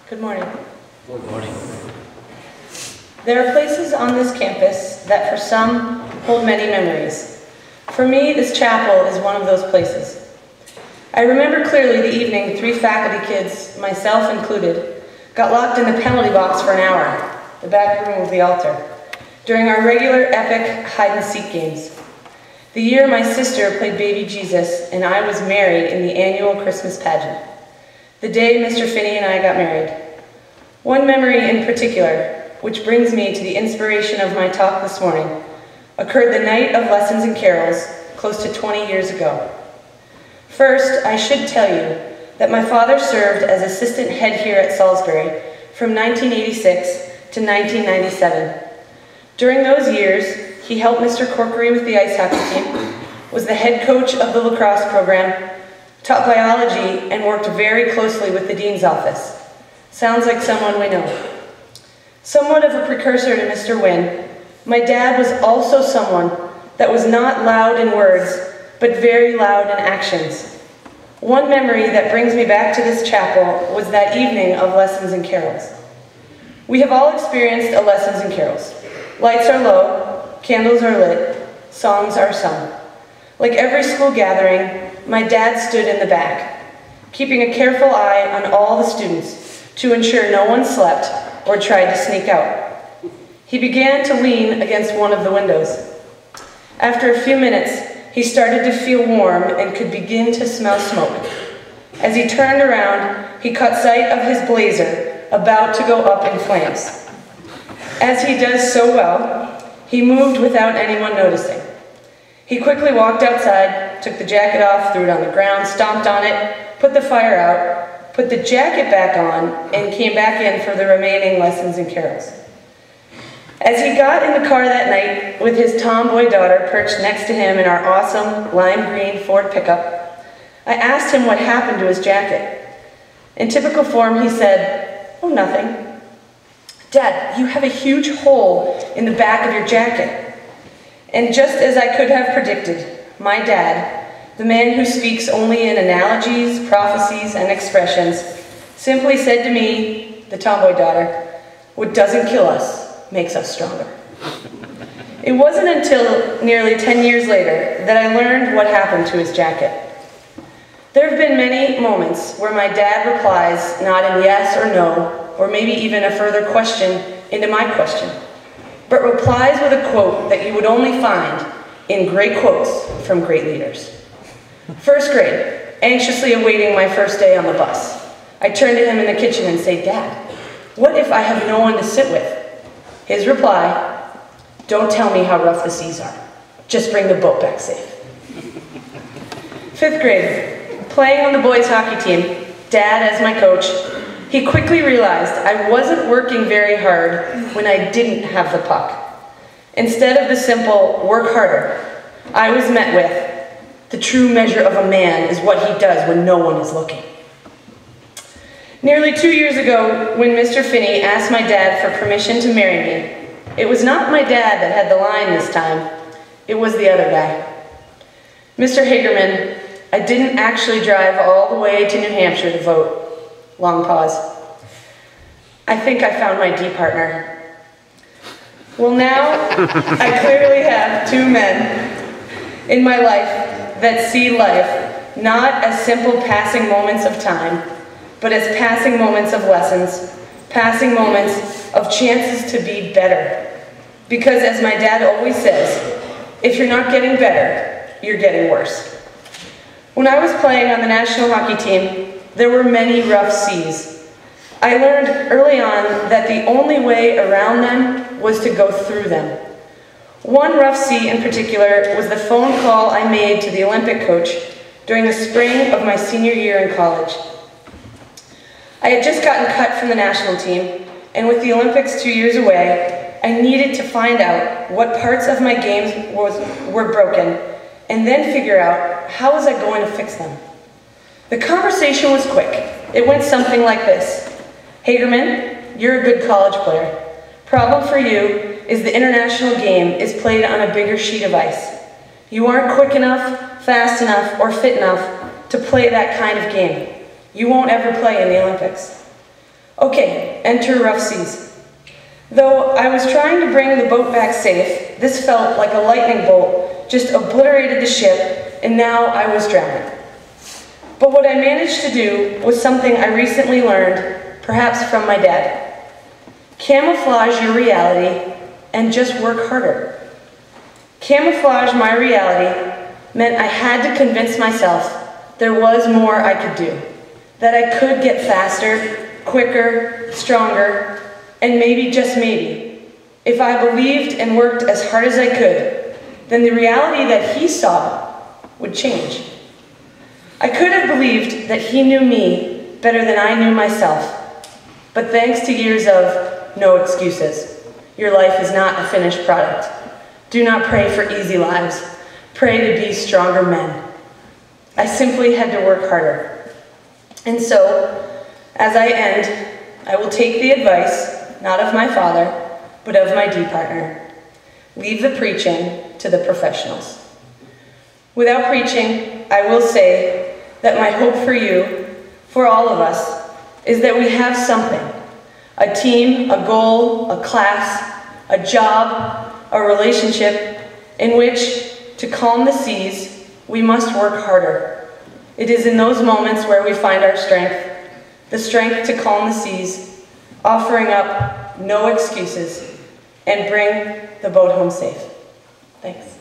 Good morning. Good morning. There are places on this campus that for some hold many memories. For me, this chapel is one of those places. I remember clearly the evening 3 faculty kids, myself included, got locked in the penalty box for an hour, the back room of the altar, during our regular epic hide-and-seek games. The year my sister played baby Jesus and I was married in the annual Christmas pageant. The day Mr. Phinney and I got married. One memory in particular, which brings me to the inspiration of my talk this morning, occurred the night of lessons and carols close to 20 years ago. First, I should tell you that my father served as assistant head here at Salisbury from 1986 to 1997. During those years, he helped Mr. Corkery with the ice hockey team, was the head coach of the lacrosse program, taught biology, and worked very closely with the dean's office. Sounds like someone we know. Somewhat of a precursor to Mr. Wynn, my dad was also someone that was not loud in words, but very loud in actions. One memory that brings me back to this chapel was that evening of lessons and carols. We have all experienced a lessons and carols. Lights are low, candles are lit, songs are sung. Like every school gathering, my dad stood in the back, keeping a careful eye on all the students to ensure no one slept or tried to sneak out. He began to lean against one of the windows. After a few minutes, he started to feel warm and could begin to smell smoke. As he turned around, he caught sight of his blazer about to go up in flames. As he does so well, he moved without anyone noticing. He quickly walked outside, took the jacket off, threw it on the ground, stomped on it, put the fire out, put the jacket back on, and came back in for the remaining lessons and carols. As he got in the car that night with his tomboy daughter perched next to him in our awesome lime green Ford pickup, I asked him what happened to his jacket. In typical form, he said, "Oh, nothing." "Dad, you have a huge hole in the back of your jacket." And just as I could have predicted, my dad, the man who speaks only in analogies, prophecies, and expressions, simply said to me, the tomboy daughter, "What doesn't kill us makes us stronger." It wasn't until nearly 10 years later that I learned what happened to his jacket. There have been many moments where my dad replies not in yes or no, or maybe even a further question into my question, but replies with a quote that you would only find in great quotes from great leaders. First grade, anxiously awaiting my first day on the bus. I turn to him in the kitchen and say, "Dad, what if I have no one to sit with?" His reply, "Don't tell me how rough the seas are. Just bring the boat back safe." Fifth grade, playing on the boys' hockey team, Dad as my coach, he quickly realized I wasn't working very hard when I didn't have the puck. Instead of the simple, "work harder," I was met with, "The true measure of a man is what he does when no one is looking." Nearly 2 years ago, when Mr. Phinney asked my dad for permission to marry me, it was not my dad that had the line this time, it was the other guy. "Mr. Hagerman, I didn't actually drive all the way to New Hampshire to vote." Long pause. "I think I found my D partner." Well, now I clearly have 2 men in my life that see life not as simple passing moments of time, but as passing moments of lessons, passing moments of chances to be better. Because as my dad always says, if you're not getting better, you're getting worse. When I was playing on the national hockey team, there were many rough seas. I learned early on that the only way around them was to go through them. One rough sea in particular was the phone call I made to the Olympic coach during the spring of my senior year in college. I had just gotten cut from the national team, and with the Olympics 2 years away, I needed to find out what parts of my games were broken, and then figure out how was I going to fix them. The conversation was quick. It went something like this. "Hagerman, you're a good college player. Problem for you is the international game is played on a bigger sheet of ice. You aren't quick enough, fast enough, or fit enough to play that kind of game. You won't ever play in the Olympics. Okay, enter rough seas. Though I was trying to bring the boat back safe, this felt like a lightning bolt just obliterated the ship, and now I was drowning. But what I managed to do was something I recently learned, perhaps from my dad. Camouflage your reality and just work harder. Camouflage my reality meant I had to convince myself there was more I could do, that I could get faster, quicker, stronger, and maybe, just maybe, if I believed and worked as hard as I could, then the reality that he saw would change. I could have believed that he knew me better than I knew myself, but thanks to years of no excuses, your life is not a finished product. Do not pray for easy lives. Pray to be stronger men. I simply had to work harder. And so, as I end, I will take the advice, not of my father, but of my D partner. Leave the preaching to the professionals. Without preaching, I will say that my hope for you, for all of us, is that we have something. A team, a goal, a class, a job, a relationship, in which, to calm the seas, we must work harder. It is in those moments where we find our strength, the strength to calm the seas, offering up no excuses, and bring the boat home safe. Thanks.